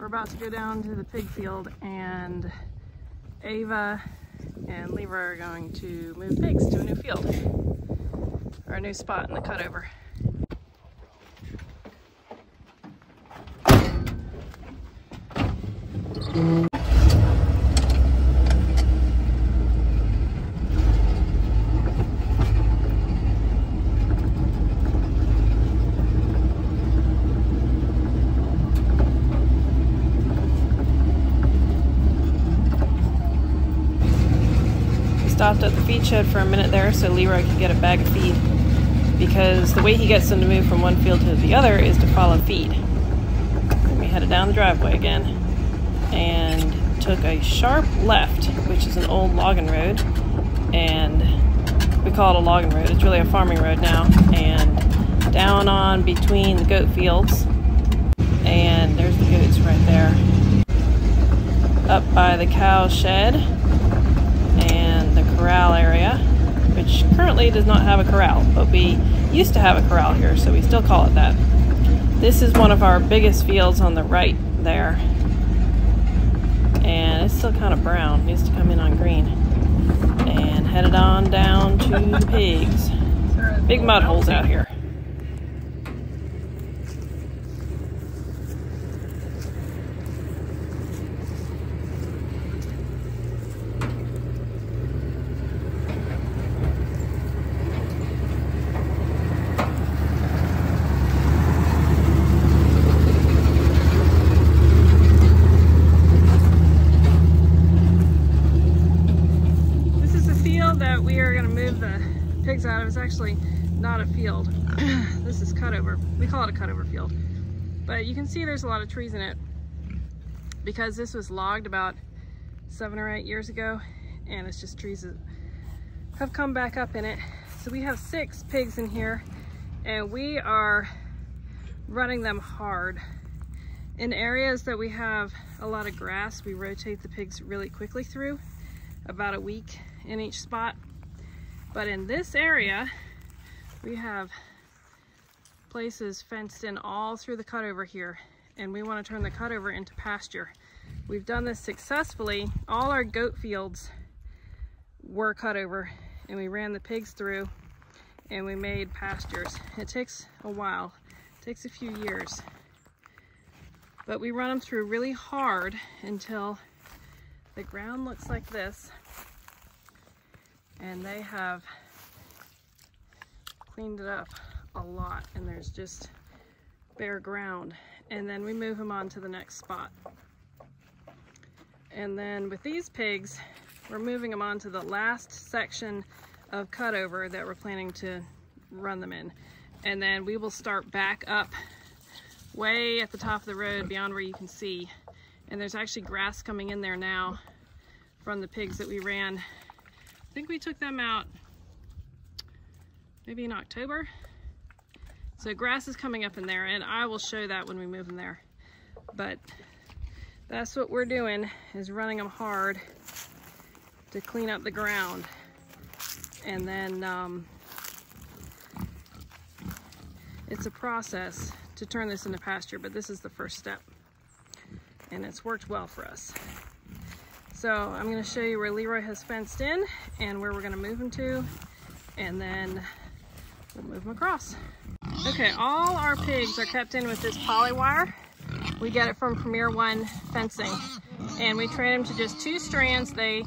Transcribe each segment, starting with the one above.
We're about to go down to the pig field, and Ava and Leroy are going to move pigs to a new field, or a new spot in the cutover. Stopped at the feed shed for a minute there so Leroy could get a bag of feed, because the way he gets them to move from one field to the other is to follow feed. Then we headed down the driveway again and took a sharp left, which is an old logging road, and we call it a logging road. It's really a farming road now, and down on between the goat fields, and there's the goats right there, up by the cow shed and the corral area, which currently does not have a corral, but we used to have a corral here, so we still call it that. This is one of our biggest fields on the right there, and it's still kind of brown. It needs to come in on green. And headed on down to the pigs. Big mud holes out here. That we are going to move the pigs out of is actually not a field. This is cutover. We call it a cutover field. But you can see there's a lot of trees in it because this was logged about 7 or 8 years ago, and it's just trees that have come back up in it. So we have 6 pigs in here, and we are running them hard. In areas that we have a lot of grass, we rotate the pigs really quickly through, about a week in each spot. But in this area, we have places fenced in all through the cutover here, and we want to turn the cutover into pasture. We've done this successfully. All our goat fields were cutover, and we ran the pigs through and we made pastures. It takes a while, it takes a few years, but we run them through really hard until the ground looks like this. And they have cleaned it up a lot, and there's just bare ground. And then we move them on to the next spot. And then with these pigs, we're moving them on to the last section of cutover that we're planning to run them in. And then we will start back up way at the top of the road beyond where you can see. And there's actually grass coming in there now from the pigs that we ran. I think we took them out maybe in October. So grass is coming up in there, and I will show that when we move them there. But that's what we're doing, is running them hard to clean up the ground. And then it's a process to turn this into pasture, but this is the first step. And it's worked well for us. So I'm going to show you where Leroy has fenced in and where we're going to move him to, and then we'll move him across. Okay, all our pigs are kept in with this poly wire. We get it from Premier One fencing, and we train them to just 2 strands. They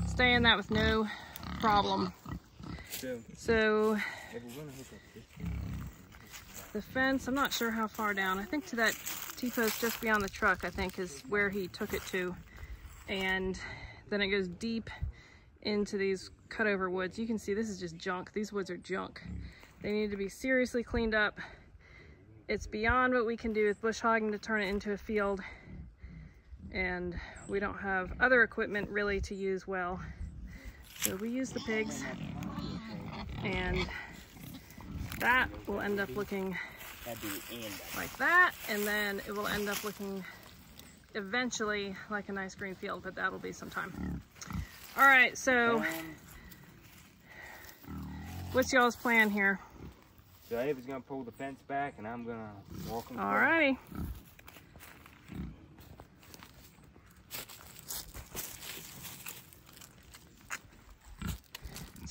stay in that with no problem. So the fence, I'm not sure how far down. I think to that T-post just beyond the truck, I think, is where he took it to. And then it goes deep into these cutover woods. You can see this is just junk. These woods are junk. They need to be seriously cleaned up. It's beyond what we can do with bush hogging to turn it into a field, and we don't have other equipment really to use well. So we use the pigs, and that will end up looking like that, and then it will end up looking eventually like a nice green field, but that'll be some time. All right, so what's y'all's plan here? So Ava's gonna pull the fence back, and I'm gonna walk him. All righty.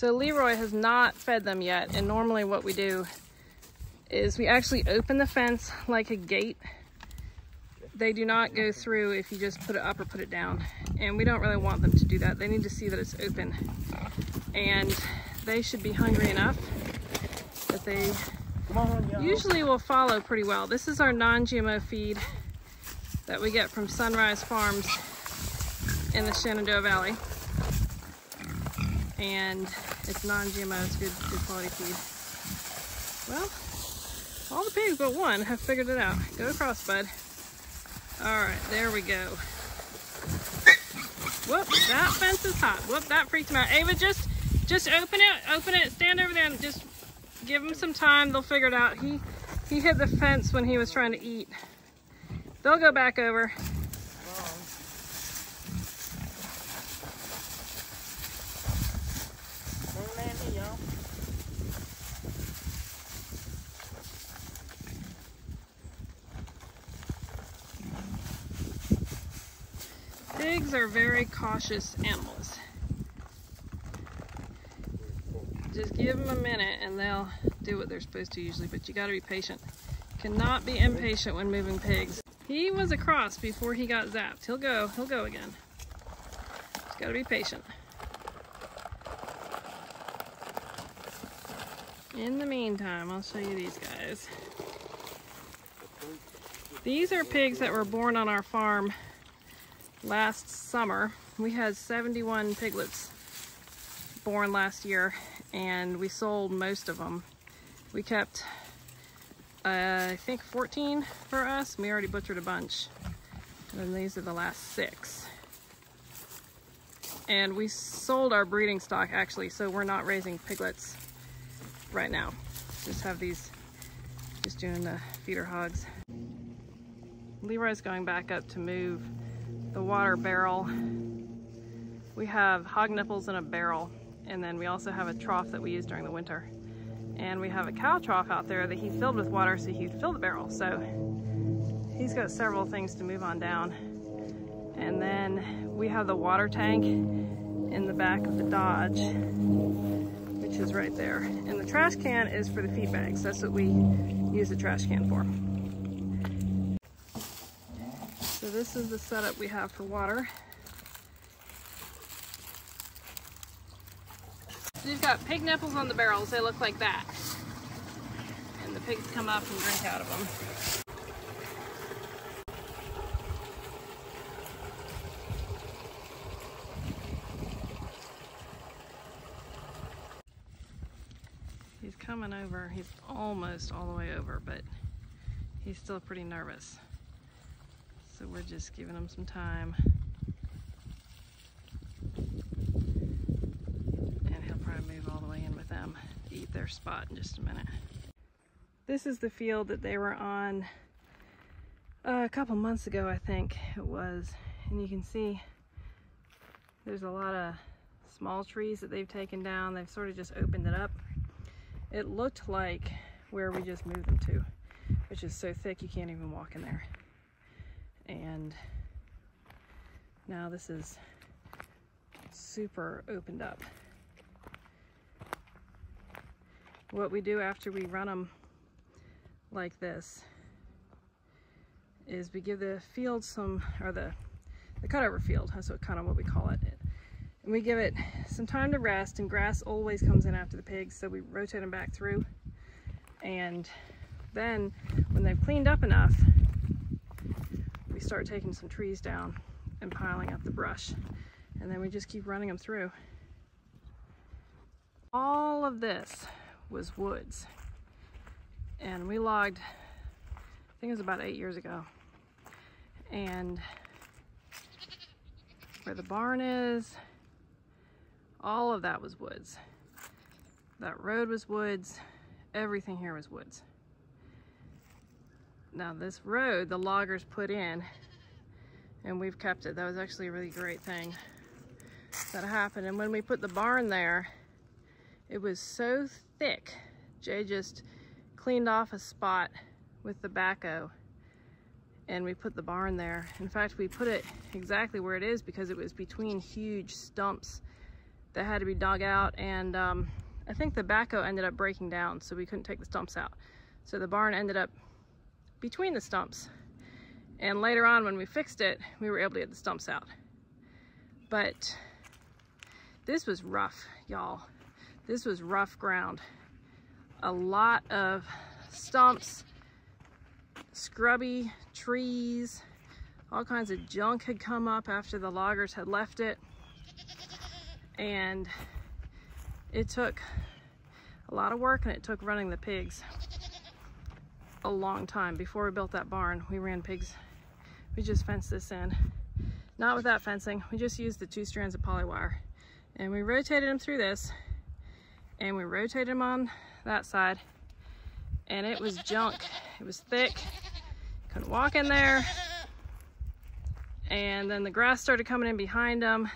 So Leroy has not fed them yet, and normally what we do is we actually open the fence like a gate. They do not go through if you just put it up or put it down, and we don't really want them to do that. They need to see that it's open, and they should be hungry enough that they usually will follow pretty well. This is our non-GMO feed that we get from Sunrise Farms in the Shenandoah Valley, and it's non-GMO. It's good quality feed. Well, all the pigs but one have figured it out. Go across, bud. All right, there we go. Whoop, that fence is hot. Whoop, that freaked him out. Ava, just open it, stand over there and just give them some time. They'll figure it out. He hit the fence when he was trying to eat. They'll go back over. Pigs are very cautious animals. Just give them a minute and they'll do what they're supposed to usually, but you gotta be patient. Cannot be impatient when moving pigs. He was across before he got zapped. He'll go again. Just gotta be patient. In the meantime, I'll show you these guys. These are pigs that were born on our farm last summer. We had 71 piglets born last year, and we sold most of them. We kept, I think 14 for us. We already butchered a bunch. And these are the last 6. And we sold our breeding stock actually, so we're not raising piglets right now. Just have these, just doing the feeder hogs. Leroy's going back up to move the water barrel. We have hog nipples in a barrel, and then we also have a trough that we use during the winter. And we have a cow trough out there that he filled with water so he'd fill the barrel. So he's got several things to move on down. And then we have the water tank in the back of the Dodge, which is right there. And the trash can is for the feed bags. That's what we use the trash can for. So this is the setup we have for water. We've got pig nipples on the barrels. They look like that. And the pigs come up and drink out of them. He's coming over. He's almost all the way over, but he's still pretty nervous. So we're just giving him some time. And he'll probably move all the way in with them to eat their spot in just a minute. This is the field that they were on a couple months ago, I think it was. And you can see there's a lot of small trees that they've taken down. They've sort of just opened it up. It looked like where we just moved them to, which is so thick you can't even walk in there. And now this is super opened up. What we do after we run them like this is we give the field some, or the cutover field, that's kind of what we call it. And we give it some time to rest, and grass always comes in after the pigs, so we rotate them back through. And then when they've cleaned up enough, we start taking some trees down and piling up the brush, and then we just keep running them through. All of this was woods, and we logged, I think it was about 8 years ago, and where the barn is, all of that was woods. That road was woods. Everything here was woods. Now this road, the loggers put in, and we've kept it. That was actually a really great thing that happened. And when we put the barn there, it was so thick. Jay just cleaned off a spot with the backhoe, and we put the barn there. In fact, we put it exactly where it is because it was between huge stumps that had to be dug out, and I think the backhoe ended up breaking down, so we couldn't take the stumps out. So the barn ended up between the stumps. And later on, when we fixed it, we were able to get the stumps out. But this was rough, y'all. This was rough ground. A lot of stumps, scrubby trees, all kinds of junk had come up after the loggers had left it. And it took a lot of work, and it took running the pigs a long time. Before we built that barn, we ran pigs. We just fenced this in. Not with that fencing, we just used the 2 strands of poly wire. And we rotated them through this, and we rotated them on that side, and it was junk. It was thick, couldn't walk in there. And then the grass started coming in behind them,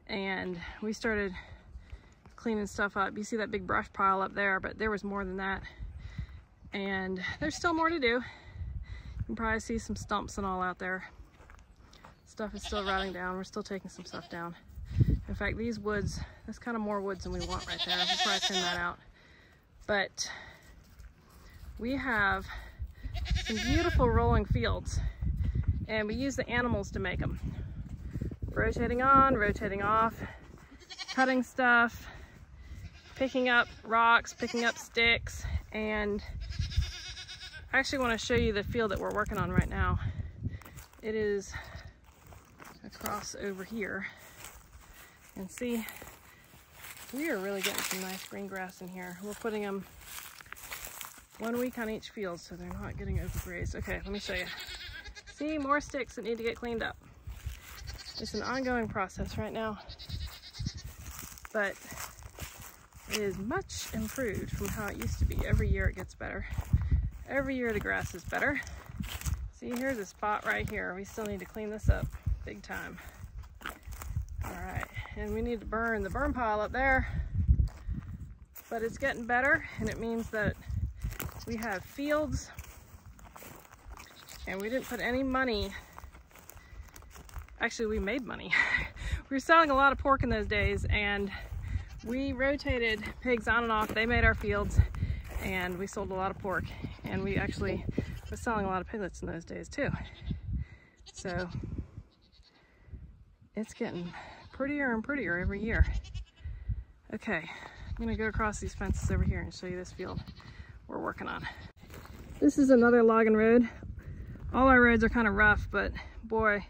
and we started cleaning stuff up. You see that big brush pile up there, but there was more than that. And there's still more to do. You can probably see some stumps and all out there. Stuff is still rotting down. We're still taking some stuff down. In fact, these woods, that's kind of more woods than we want right there. We'll probably thin that out. But we have some beautiful rolling fields, and we use the animals to make them. Rotating on, rotating off, cutting stuff, picking up rocks, picking up sticks, and I actually want to show you the field that we're working on right now. It is across over here. And see, we are really getting some nice green grass in here. We're putting them 1 week on each field so they're not getting overgrazed. Okay, let me show you. See, more sticks that need to get cleaned up. It's an ongoing process right now, but it is much improved from how it used to be. Every year it gets better. Every year the grass is better. See, here's a spot right here. We still need to clean this up big time. All right, and we need to burn the burn pile up there, but it's getting better, and it means that we have fields, and we didn't put any money. Actually, we made money. We were selling a lot of pork in those days, and we rotated pigs on and off. They made our fields, and we sold a lot of pork, and we actually were selling a lot of piglets in those days too. So it's getting prettier and prettier every year. Okay, I'm gonna go across these fences over here and show you this field we're working on. This is another logging road. All our roads are kind of rough, but boy,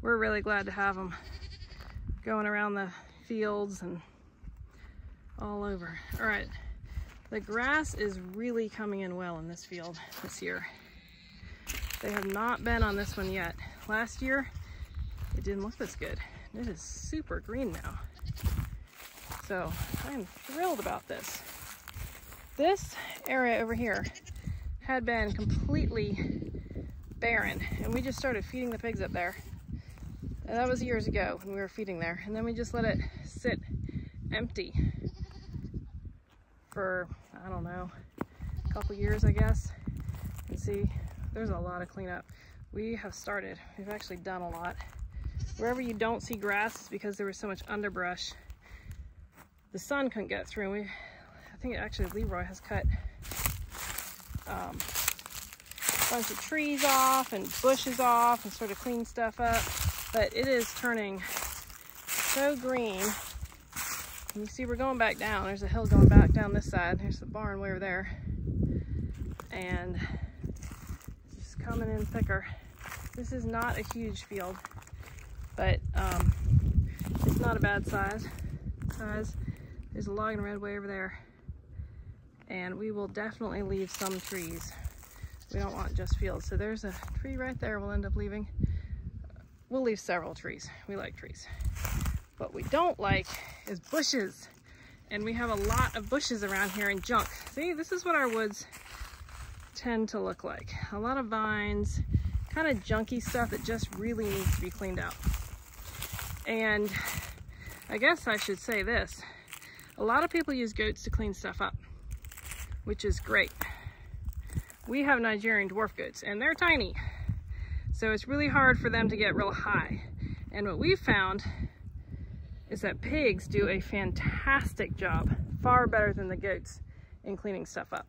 we're really glad to have them going around the fields and all over. All right, the grass is really coming in well in this field this year. They have not been on this one yet. Last year, it didn't look this good. It is super green now. So I am thrilled about this. This area over here had been completely barren, and we just started feeding the pigs up there. And that was years ago when we were feeding there. And then we just let it sit empty for, I don't know, a couple years, I guess. And see, there's a lot of cleanup. We have started. We've actually done a lot. Wherever you don't see grass, it's because there was so much underbrush. The sun couldn't get through. I think actually Leroy has cut a bunch of trees off and bushes off and sort of cleaned stuff up. But it is turning so green. And you see we're going back down. There's a hill going back down this side. There's the barn way over there. And it's just coming in thicker. This is not a huge field, but it's not a bad size. There's a logging road way over there. And we will definitely leave some trees. We don't want just fields. So there's a tree right there we'll end up leaving. We'll leave several trees. We like trees. What we don't like is bushes. And we have a lot of bushes around here and junk. See, this is what our woods tend to look like. A lot of vines, kind of junky stuff that just really needs to be cleaned out. And I guess I should say this. A lot of people use goats to clean stuff up, which is great. We have Nigerian dwarf goats, and they're tiny. So it's really hard for them to get real high. And what we've found is that pigs do a fantastic job, far better than the goats, in cleaning stuff up.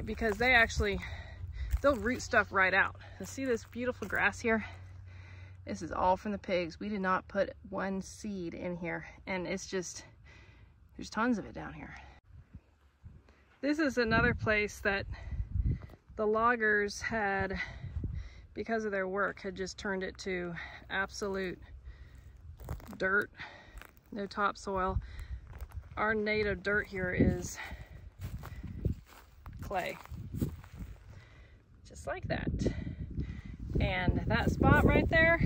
Because they'll root stuff right out. So see this beautiful grass here? This is all from the pigs. We did not put one seed in here, and it's just, there's tons of it down here. This is another place that the loggers had, because of their work, had just turned it to absolute dirt, no topsoil. Our native dirt here is clay, just like that. And that spot right there,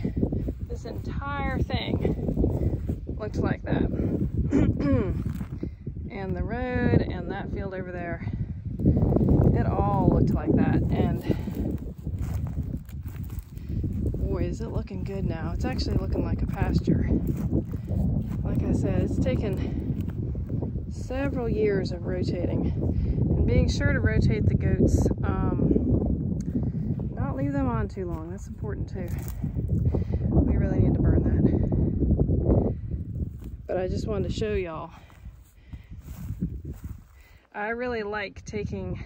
this entire thing looked like that. And the road and that field over there, it all looked like that. And boy, is it looking good now. It's actually looking like a pasture. Like I said, it's taken several years of rotating, and being sure to rotate the goats. Not leave them on too long. That's important too. We really need to burn that. But I just wanted to show y'all. I really like taking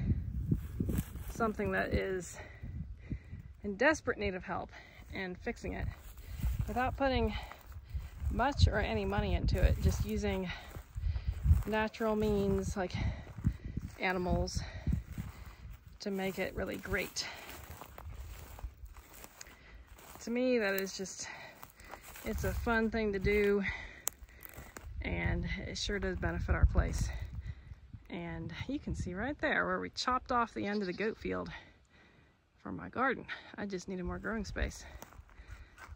something that is in desperate need of help and fixing it without putting much or any money into it, just using natural means like animals to make it really great. To me, that is just, it's a fun thing to do, and it sure does benefit our place. And you can see right there where we chopped off the end of the goat field for my garden. I just needed more growing space.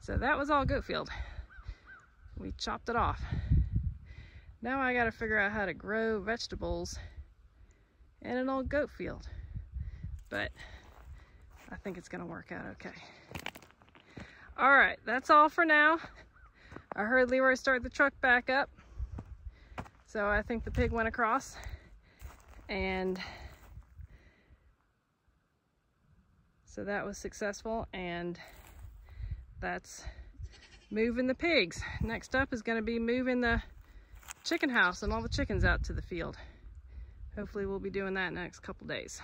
So that was all goat field. We chopped it off. Now I gotta figure out how to grow vegetables in an old goat field. But I think it's gonna work out okay. All right, that's all for now. I heard Leroy start the truck back up, so I think the pig went across. And so that was successful, and that's moving the pigs. Next up is going to be moving the chicken house and all the chickens out to the field. Hopefully we'll be doing that in the next couple days.